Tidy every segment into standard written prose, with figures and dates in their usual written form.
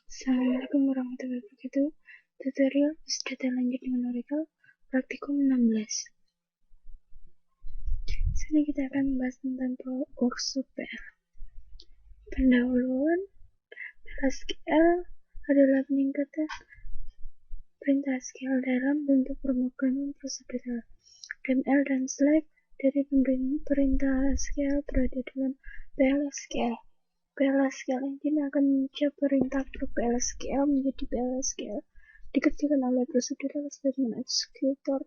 Assalamualaikum warahmatullahi wabarakatuh. Tutorial Base Data lanjut dengan Oracle Praktikum 16. Sini kita akan membahas tentang workshop PR. Pendahuluan PLSQL adalah peningkatan perintah SQL dalam bentuk pemrograman prosedural. DML dan select dari perintah SQL berada dalam PLSQL. PLSQL Engine akan mengubah perintah PLSQL menjadi PLSQL dikerjakan oleh procedural statement executor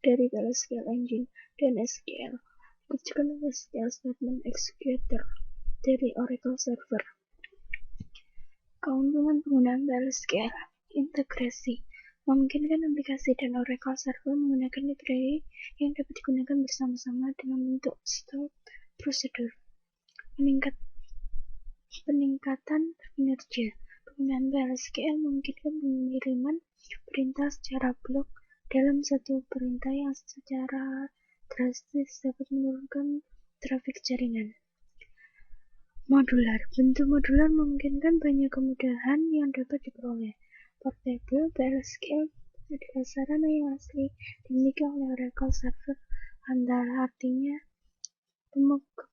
dari PLSQL Engine dan SQL dikerjakan oleh SQL statement executor dari Oracle Server. Keuntungan penggunaan PLSQL: integrasi memungkinkan aplikasi dan Oracle Server menggunakan library yang dapat digunakan bersama-sama dalam bentuk stored prosedur. Peningkatan kinerja. Penggunaan PLSQL memungkinkan pengiriman perintah secara blok dalam satu perintah yang secara drastis dapat menurunkan trafik jaringan. Modular. Bentuk modular memungkinkan banyak kemudahan yang dapat diperoleh. Portable PLSQL adalah sarana yang asli dimiliki oleh Oracle Server. Artinya,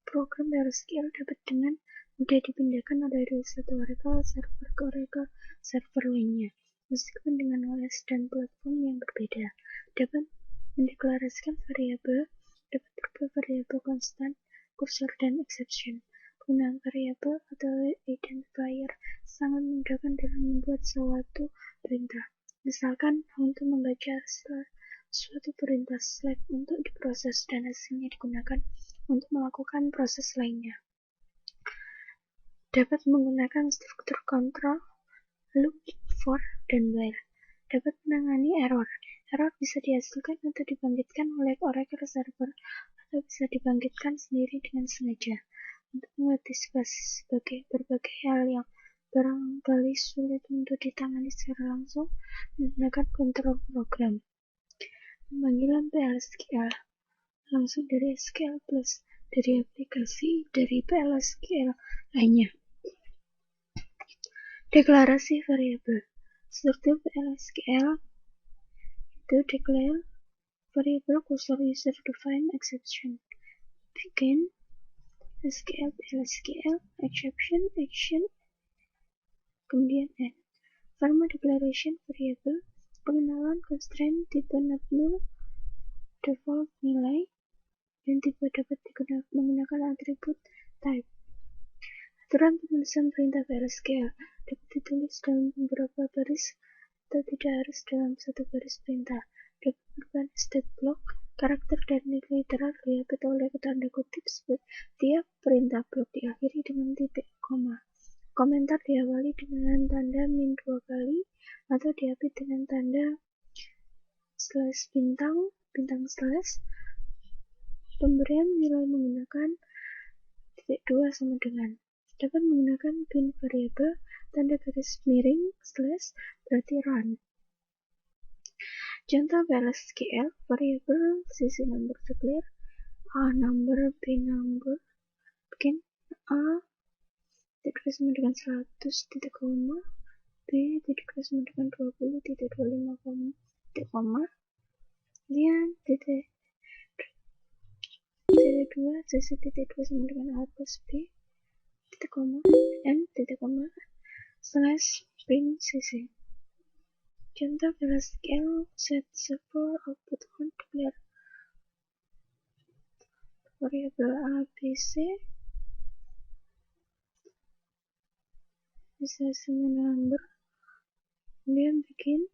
program PLSQL dapat dengan mudah dipindahkan dari satu Oracle Server ke Oracle Server lainnya, meskipun dengan OS dan platform yang berbeda. Dapat mendeklarasikan variabel, dapat berubah variabel konstan, kursor, dan exception. Penggunaan variabel atau identifier sangat memudahkan dalam membuat suatu perintah. Misalkan, untuk membaca suatu perintah select untuk diproses dan hasilnya digunakan untuk melakukan proses lainnya. Dapat menggunakan struktur kontrol, loop, for, dan while. Dapat menangani error. Error bisa dihasilkan atau dibangkitkan oleh Oracle Server atau bisa dibangkitkan sendiri dengan sengaja. Untuk mengantisipasi berbagai hal yang barangkali sulit untuk ditangani secara langsung menggunakan kontrol program. Pemanggilan PLSQL langsung dari SQL Plus dari aplikasi dari PLSQL lainnya. Deklarasi variabel. Struktur PLSQL itu declare variable kursor user define exception. Begin SQL PLSQL exception action kemudian end. Formal declaration variable pengenalan constraint tipe not null default nilai dan tipe dapat digunakan menggunakan atribut type. Aturan penulisan perintah PLSQL dapat ditulis dalam beberapa baris atau tidak harus dalam satu baris perintah. Dapat merupakan state block, karakter dan nilai literal diapit oleh tanda kutip setiap perintah blok diakhiri dengan titik koma. Komentar diawali dengan tanda min 2 kali atau diapit dengan tanda slash bintang slash. Pemberian nilai menggunakan titik 2 sama dengan. Dapat menggunakan bin variable tanda garis miring slash berarti run. Contoh PLSQL variable sisi number declare a number b number bikin a titik sama dengan 100 titik koma b titik sama dengan 20 titik 25 titik koma kemudian titik 2 sisi titik 2 sama dengan a plus b titik koma m titik koma slash print cc. Contoh PLSQL set server output on declare variable abc bisa sama number kemudian bikin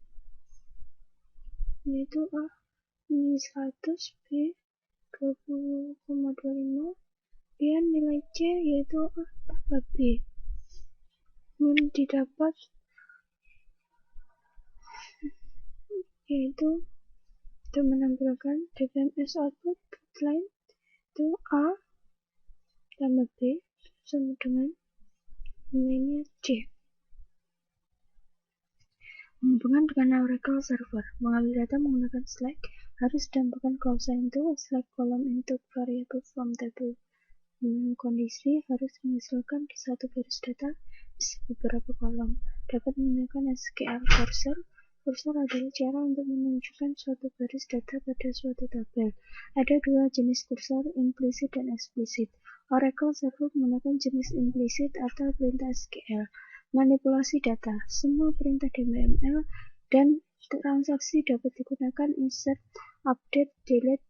yaitu a ini 100 b 20,25 kemudian nilai c yaitu a tambah b kemudian didapat yaitu untuk menampilkan DBMS output line itu A tambah B sama dengan nilainya C. Menghubungkan dengan Oracle Server. Mengambil data menggunakan select harus ditambahkan klausa into select column into variable from table. Dengan kondisi harus menghasilkan di satu baris data bisa beberapa kolom. Dapat menggunakan SQL Cursor. Cursor adalah cara untuk menunjukkan suatu baris data pada suatu tabel. Ada dua jenis kursor, implisit dan eksplisit. Oracle Server menggunakan jenis implisit atau perintah SQL. Manipulasi data. Semua perintah DML dan transaksi dapat digunakan insert, update, delete,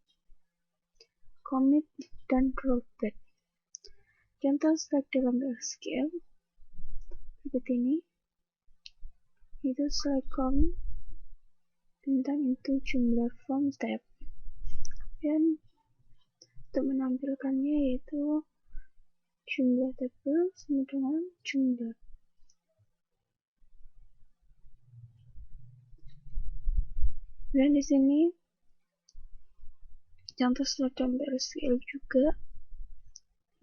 commit, dan rollback. Contoh select dalam SQL seperti ini. Itu select count bintang itu jumlah from tab, dan untuk menampilkannya yaitu jumlah tabel sama dengan jumlah. Dan di sini contoh select dalam SQL juga.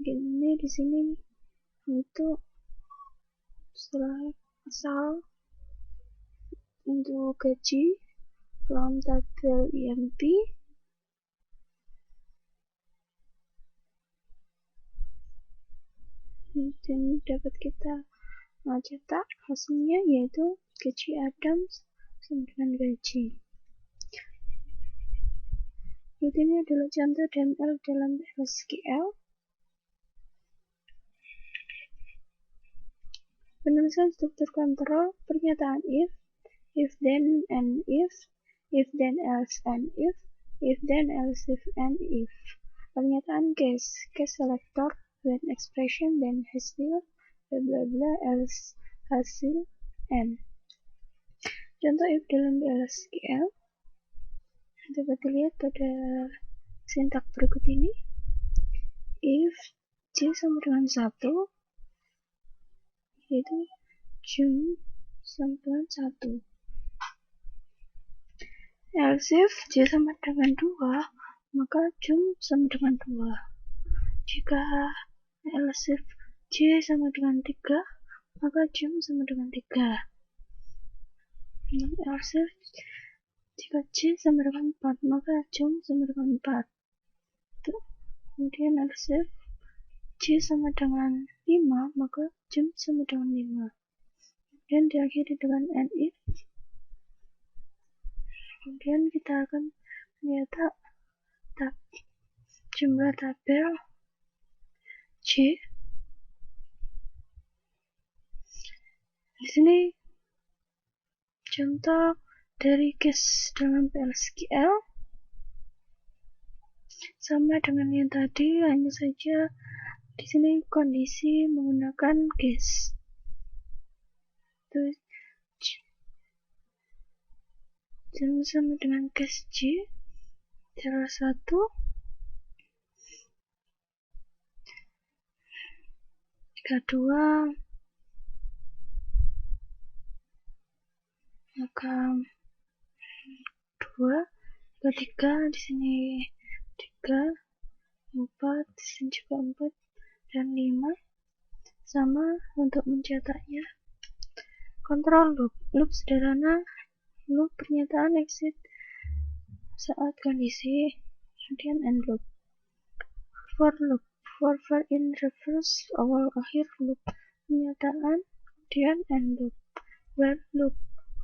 Ini di sini untuk select asal untuk gaji from tabel IMP, dan dapat kita cetak hasilnya yaitu gaji Adam sama dengan gaji. Ini adalah contoh DML dalam SQL. Penulisan struktur kontrol, pernyataan if then and if then else and if then else if and if. Pernyataan case selector, then expression, then hasil, bla bla bla, else, hasil, and. Contoh if dalam SQL dapat dilihat pada sintak berikut ini. If J sama dengan 1, yaitu Jum sama dengan 1. Else if J sama dengan 2, maka Jum sama dengan 2. Jika else if J sama dengan 3, maka Jum sama dengan 3. Else if jika J sama dengan 4, maka Jum sama dengan 4. Kemudian else if J sama dengan 5, maka Jum sama dengan 5. Dan diakhiri dengan and if. Kemudian kita akan melihat jumlah tabel J. Di sini contoh dari case dalam SQL sama dengan yang tadi, hanya saja di sini kondisi menggunakan case. Sama dengan case J, salah satu. Jika 2, maka 2. Jika 3, di sini 3, 4, di sini juga 4, dan 5. Sama untuk mencetaknya. Kontrol loop sederhana, loop pernyataan exit saat kondisi, kemudian end loop. For loop, for in reverse, awal akhir loop pernyataan, kemudian end loop. While loop,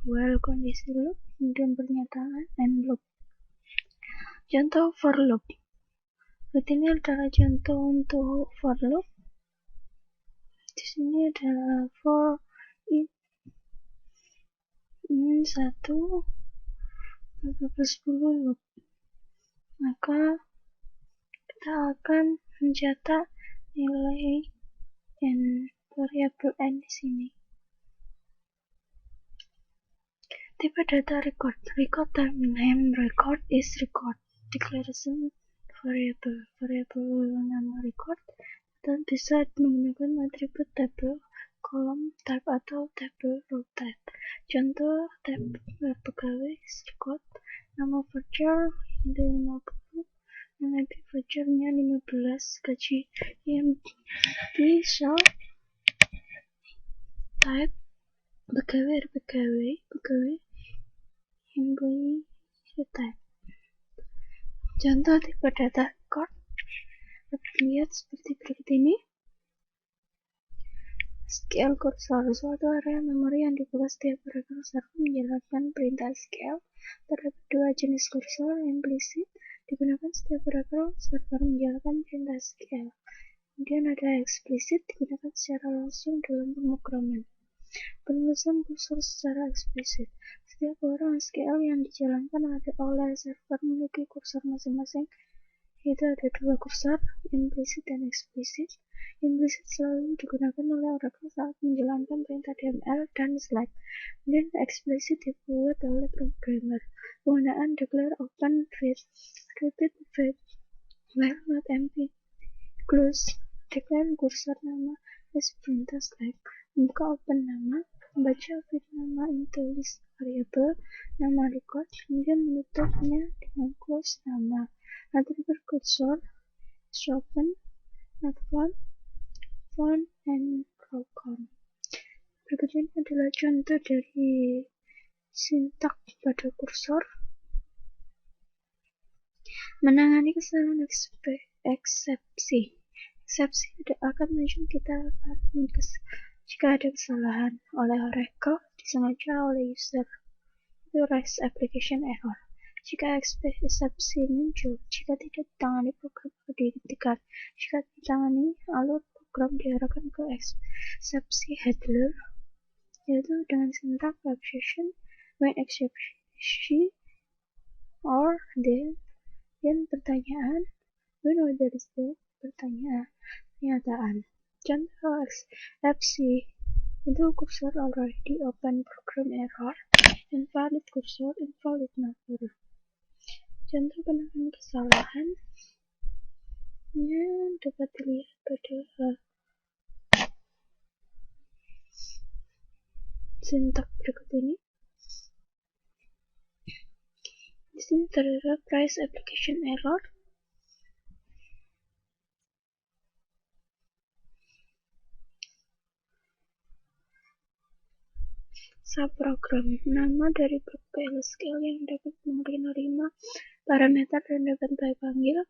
while kondisi loop, kemudian pernyataan, end loop. Contoh for loop. Ini adalah contoh untuk for loop. Di sini adalah for in 1 plus 10 loop. Maka kita akan mencetak nilai n, variabel n di sini. Tipe data record type name record is record declaration variable nama record, dan bisa menggunakan atribut tabel, kolom type atau tabel row type. Contoh tab pegawai record, nama voucher itu 50, nama vouchernya 15, gaji IMP shell type pegawai employee type. Contoh tipe data record dapat dilihat seperti berikut ini. SQL Cursor, suatu area memori yang dibuka setiap paragraf server menjalankan perintah SQL. Terdapat dua jenis kursor, implisit, digunakan setiap paragraf server menjalankan perintah SQL. Kemudian ada eksplisit, digunakan secara langsung dalam pemrograman. Penulisan kursor secara eksplisit. Setiap program SQL yang dijalankan oleh server memiliki kursor masing-masing, yaitu ada dua kursor, implisit dan eksplisit. Implisit selalu digunakan oleh Oracle saat menjalankan perintah DML dan select. Kemudian eksplisit dibuat oleh programmer. Penggunaan declare open repeat where not empty close. Declare kursor nama as perintah select. Membuka open nama, membaca fit nama into list variable, nama record, kemudian menutupnya dengan close nama. Attribute kursor is open, not found, and row count. Berikut ini adalah contoh dari sintak pada kursor. Menangani kesalahan eksepsi. Eksepsi akan muncul jika ada kesalahan oleh Oracle disengaja oleh user. Itu REST application error. Jika eksepsi muncul, jika tidak ditangani program perlu dihentikan. Jika ditangani, alur program diarahkan ke eksepsi handler, yaitu dengan sintak exception, when exception, or then pertanyaan, when whether is then pernyataan. Contoh eksepsi itu kursor already open program error, invalid kursor, invalid number. Contoh penanganan kesalahan dapat dilihat pada sintak berikut ini. Di sini terdapat price application error. Subprogram, nama dari blok PLSQL yang dapat menerima parameter dan dapat dipanggil.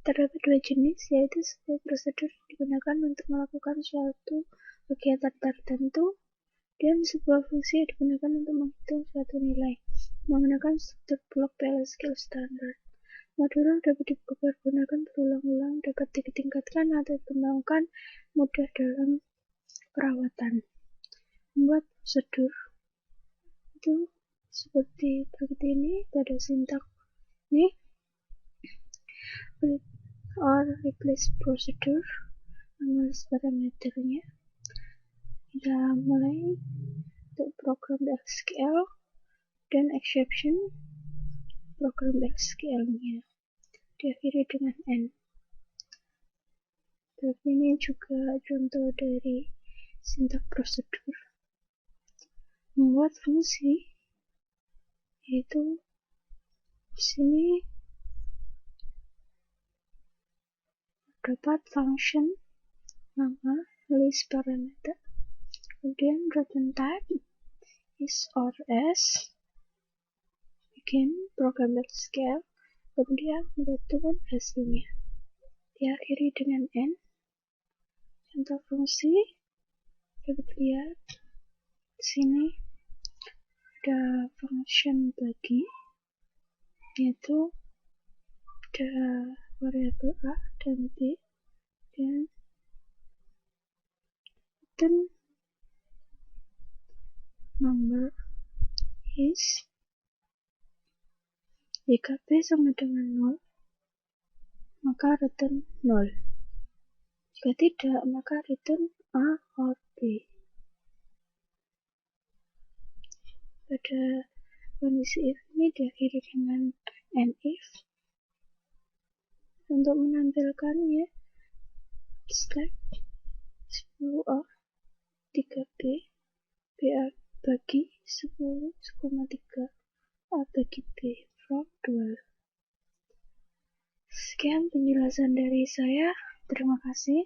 Terdapat dua jenis, yaitu sebuah prosedur yang digunakan untuk melakukan suatu kegiatan tertentu, dan sebuah fungsi yang digunakan untuk menghitung suatu nilai menggunakan struktur blok PLSQL standar. Modulo dapat dipergunakan berulang-ulang, dapat ditingkatkan atau dikembangkan mudah dalam perawatan. Membuat prosedur itu seperti berikut ini pada sintak ini, or replace procedure, menulis parameternya. Kita mulai untuk program SQL dan exception program SQL-nya diakhiri dengan N. Berikut ini juga contoh dari sintak prosedur. Membuat fungsi, yaitu di sini dapat function nama list parameter, kemudian return type is or as, bikin program SQL, kemudian menentukan hasilnya diakhiri dengan N. Contoh fungsi dapat lihat di sini ada function bagi, yaitu ada variabel A dan B, dan return number is, jika B sama dengan 0 maka return 0, jika tidak maka return A or B. Pada kondisi if ini diakhiri dengan if. Untuk menampilkannya, select 10A 3B, BA bagi 10,3 A bagi B from 12. Sekian penjelasan dari saya. Terima kasih.